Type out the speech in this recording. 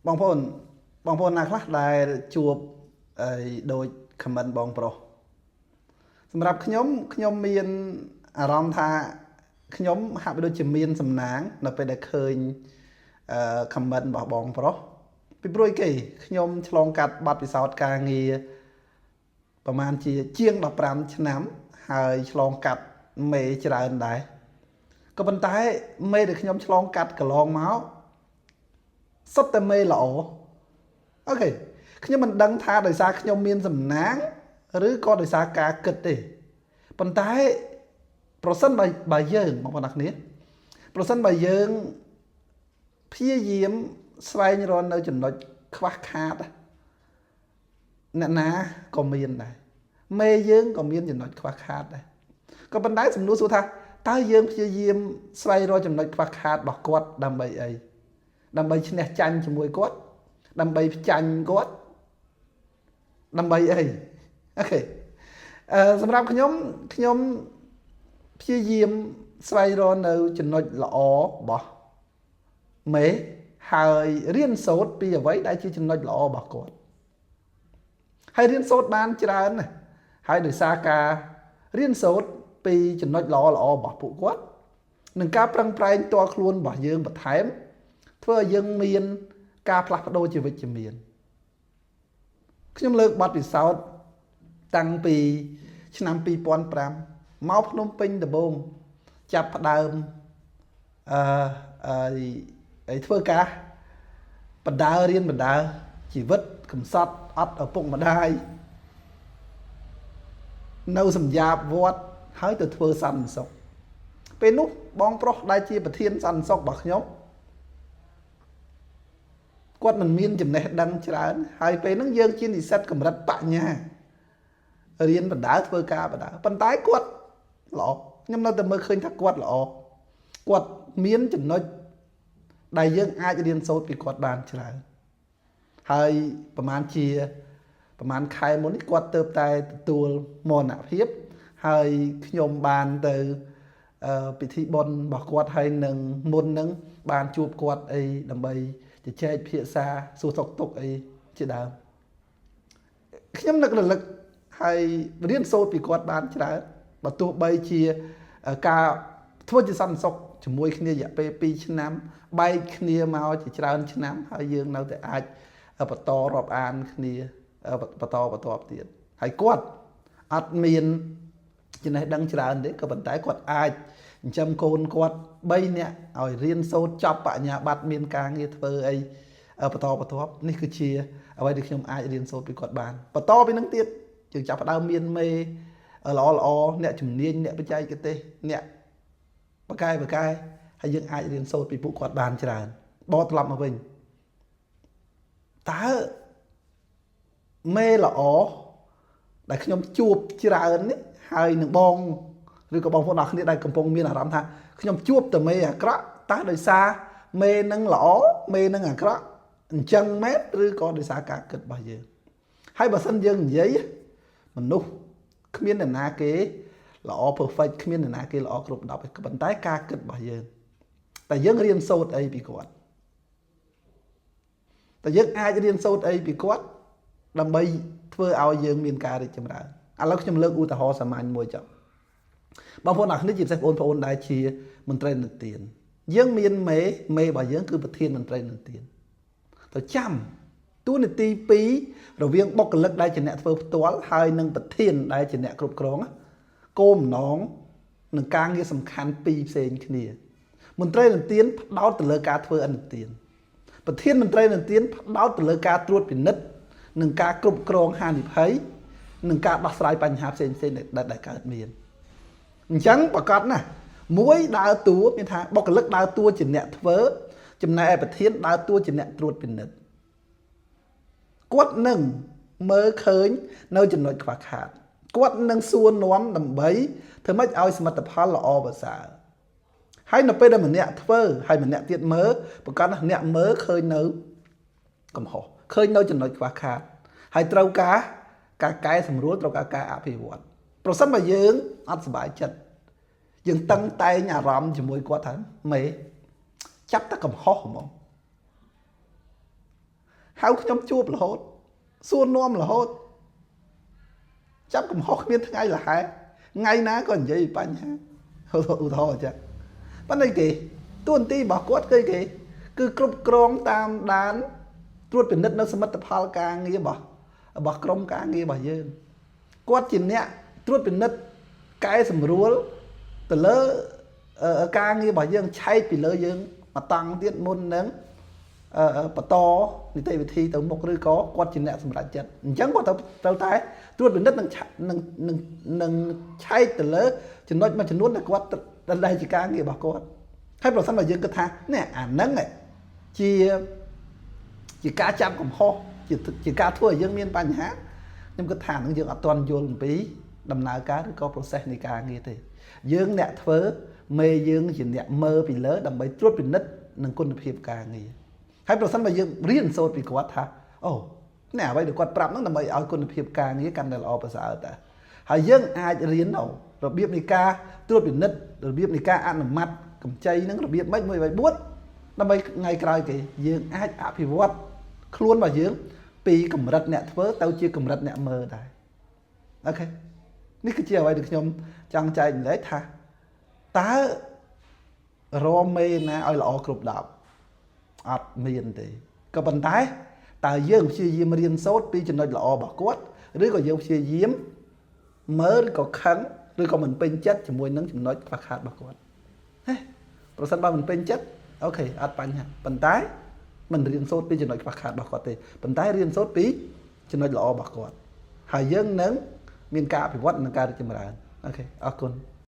បងប្អូនណាខ្លះដែលជួបដូច comment បងប្រុសសម្រាប់ខ្ញុំមានអារម្មណ៍ថាខ្ញុំហាក់ដូចជាមានសំណាងនៅពេលដែលឃើញcomment របស់បងប្រុសពីព្រោះគេខ្ញុំឆ្លងកាត់បទពិសោធន៍ការងារប្រហែលជាជាង15ឆ្នាំហើយឆ្លងកាត់មេច្រើនដែរក៏ប៉ុន្តែមេដែលខ្ញុំឆ្លងកាត់កន្លងមកសុទ្ធតែមេល្អអូខេខ្ញុំមិនដឹងថាដោយសារខ្ញុំមានសំណាងឬក៏ដោយសារការគិតទេប៉ុន្តែប្រសិនបើយើងបងប្អូនអ្នកគ្នាប្រសិនបើយើងព្យាយាមស្វែងរកនៅចំណុចខ្វះខាតអ្នកណាក៏មានដែរមេយើងក៏មានចំណុចខ្វះខាតដែរក៏ប៉ុន្តែសំណួរសួរថាតើយើងព្យាយាមស្វែងរកចំណុចខ្វះខាតរបស់គាត់ដើម្បីអីដើម្បីឈ្នះចាញ់ជាមួយគាត់ដើម្បីផ្ចាញ់គាត់ដើម្បីអីអូខេសម្រាប់ខ្ញុំព្យាយាមស្វែងរកនៅចំណុចល្អរបស់មេហើយរៀនសូត្រពីអ្វីដែលជាចំណុចល្អរបស់គាត់ហើយរៀនសូត្របានច្រើនណាស់ហើយដោយសារការរៀនសូត្រពីចំណុចល្អរបស់ពួកគាត់និងការប្រឹងប្រែងតួខ្លួនរបស់យើងបន្ថែមធ្វើឲ្យយើងមានការផ្លាស់ប្ដូរជីវិតជាមានខ្ញុំលើកបទពិសោធន៍តាំងពីឆ្នាំ2005មកភ្នំពេញដំបូងចាប់ផ្ដើមធ្វើការបដើរៀនបដើជីវិតកំសត់អត់ឪពុកម្ដាយនៅសម្យ៉ាបវត្តហើយទៅធ្វើសន្តិសុខពេលនោះបងប្រុសដែលជាប្រធានសន្តិសុខរបស់ខ្ញុំគាត់មិនមានចំណេះដឹងច្រើនហើយពេលហ្នឹងយើងជានិស្សិតកម្រិតបញ្ញារៀនបដើធ្វើការបដើប៉ុន្តែគាត់ល្អខ្ញុំនៅតែមើលឃើញថាគាត់ល្អគាត់មានចំណុចដែលយើងអាចរៀនសូត្រពីគាត់បានច្រើនហើយប្រហែលខែមុននេះគាត់ទៅតែទទួលមរណភាពហើយខ្ញុំបានទៅពិធីបុណ្យរបស់គាត់ហើយនឹងមុននឹងបានជួបគាត់អីដើម្បីជជែកភាសាសួរសុខទុក្ខអីជាដើមខ្ញុំនឹករលឹកហើយរៀនសូត្រពីគាត់បានច្រើនបើទោះបីជាការធ្វើជាសន្តិសុខជាមួយគ្នារយៈពេល2ឆ្នាំបែកគ្នាមកជាច្រើនឆ្នាំហើយយើងនៅតែអាចបន្តរាប់អានគ្នាបន្តទៀតហើយគាត់អត់មានចំណេះដឹងច្រើនទេក៏ប៉ុន្តែគាត់អាចចិញ្ចឹមកូនគាត់3នាក់ឲ្យរៀនសូត្រចប់បញ្ញាបត្រមានការងារធ្វើអីបន្តនេះគឺជាអ្វីដែលខ្ញុំអាចរៀនសូត្រពីគាត់បានបន្តពីនឹងទៀតយើងចាប់ផ្ដើមមានមេល្អអ្នកជំនាញអ្នកបច្ចេកទេសអ្នកបកែហើយយើងអាចរៀនសូត្រពីពួកគាត់បានច្រើនបកត្រឡប់មកវិញតើមេល្អដែលខ្ញុំជួបច្រើននេះហើយនឹងបងឬក៏បងប្អូនអរគ្នាដែលកំពុងមានអារម្មណ៍ថាខ្ញុំជួបតែមេអាក្រក់តើដោយសារមេនឹងល្អមេនឹងអាក្រក់អញ្ចឹងមែនឬក៏ដោយសារការគិតរបស់យើងហើយបើសិនយើងនិយាយមនុស្សគ្មានអ្នកណាគេល្អ perfect គ្មានអ្នកណាគេល្អគ្រប់10ទេប៉ុន្តែការគិតរបស់យើងតែយើងរៀនសូត្រអីពីគាត់តែយើងអាចរៀនសូត្រអីពីគាត់ដើម្បីធ្វើឲ្យយើងមានការរីកចម្រើនឥឡូវខ្ញុំលើកឧទាហរណ៍សាមញ្ញមួយចុះបងប្អូនអរគ្នាជាពិសេសបងប្អូនដែលជាមន្ត្រីនិទានយើងមានមេរបស់យើងគឺប្រធានមន្ត្រីនិទានទៅចាំតួនាទី2រវាងបុគ្គលិកដែលជាអ្នកធ្វើផ្ទាល់ហើយនិងប្រធានដែលជាអ្នកគ្រប់គ្រងគោលបំណងនឹងការងារសំខាន់2ផ្សេងគ្នាមន្ត្រីនិទានផ្ដោតទៅលើការធ្វើអនុទានប្រធានមន្ត្រីនិទានផ្ដោតទៅលើការត្រួតពិនិត្យនិងការគ្រប់គ្រងហានិភ័យនិងការដោះស្រាយបញ្ហាផ្សេងដែលកើតមានអញ្ចឹងប្រកាសណាមួយដើរតួមានថាបុគ្គលិកដើរតួជាអ្នកធ្វើចំណែកឯប្រធានដើរតួជាអ្នកត្រួតពិនិត្យគាត់នឹងមើលឃើញនៅចំណុចខ្វះខាតគាត់នឹងសួរនាំដើម្បីធ្វើម៉េចឲ្យសមិទ្ធផលល្អប្រសើរហើយនៅពេលដែលម្នាក់ធ្វើហើយម្នាក់ទៀតមើលប្រកាសណាអ្នកមើលឃើញនៅកំហុសឃើញនៅចំណុចខ្វះខាតហើយត្រូវការកែសម្រួលត្រូវការអភិវឌ្ឍប្រសិនបើយើងអត់សប្បាយចិត្តយើងតឹងតែងអារម្មណ៍ជាមួយគាត់ថាមេចាប់តែកំហុសហ្មង ហៅខ្ញុំជួបរហូតសួរនាំរហូតចាប់កំហុសគ្មានថ្ងៃលហែថ្ងៃណាក៏និយាយបញ្ហាឧទាហរណ៍អញ្ចឹងប៉ុន្តែគេតួនាទីរបស់គាត់គឺគេគឺគ្រប់គ្រងតាមដានត្រួតពិនិត្យនៅសមិទ្ធផលការងាររបស់ក្រុមការងាររបស់យើងគាត់ជាអ្នកត្រួតពិនិត្យកែសម្រួលទៅលើការងាររបស់យើងឆែកពីលើយើងមកតង់ទៀតមុននឹងបន្តនីតិវិធីទៅមុខឬក៏គាត់ជាអ្នកសម្រេចចិត្តអញ្ចឹងគាត់ត្រូវតែត្រួតពិនិត្យនឹងឆែកទៅលើចំណុចមួយចំនួនដែលគាត់ដែលជាការងាររបស់គាត់ហើយប្រសិនបើយើងគិតថានេះអាហ្នឹងជាការចាប់កំហុសជាការធ្វើឲ្យយើងមានបញ្ហាខ្ញុំគិតថានឹងយើងអត់ទាន់យល់អំពីដំណើរការឬក៏ process នៃការងារទេយើងអ្នកធ្វើមេយើងជាអ្នកមើលពីលើដើម្បីត្រួតពិនិត្យនឹងគុណភាពការងារហើយប្រសិនបើយើងរៀនសូត្រពីគាត់ថាអូនេះអ្វីដែលគាត់ប្រាប់ហ្នឹងដើម្បីឲ្យគុណភាពការងារកាន់តែល្អប្រសើរតើហើយយើងអាចរៀនរបៀបនៃការត្រួតពិនិត្យរបៀបនៃការអនុម័តកម្ចីហ្នឹងរបៀបម៉េច1 2 3 4ដើម្បីថ្ងៃក្រោយគេយើងអាចអភិវឌ្ឍខ្លួនរបស់យើងពីកម្រិតអ្នកធ្វើទៅជាកម្រិតអ្នកមើលដែរអូខេនេះគឺជាអ្វីដែលខ្ញុំចង់ចែកម្លែកថាតើរមេណាឲ្យល្អគ្រប់10អត់មានទេក៏ប៉ុន្តែតើយើងព្យាយាមរៀនសូត្រពីចំណុចល្អរបស់គាត់ឬក៏យើងព្យាយាមមើលឬក៏ខឹងឬក៏មិនពេញចិត្តជាមួយនឹងចំណុចខ្វះខាតរបស់គាត់ហេប្រសិនបើមិនពេញចិត្តអូខេអត់បញ្ហាប៉ុន្តែមិនរៀនសូត្រពីចំណុចខ្វះខាតរបស់គាត់ទេប៉ុន្តែរៀនសូត្រពីចំណុចល្អរបស់គាត់ហើយយើងនឹងមានការអភិវឌ្ឍនិងការរីកចម្រើនអូខេអរគុណ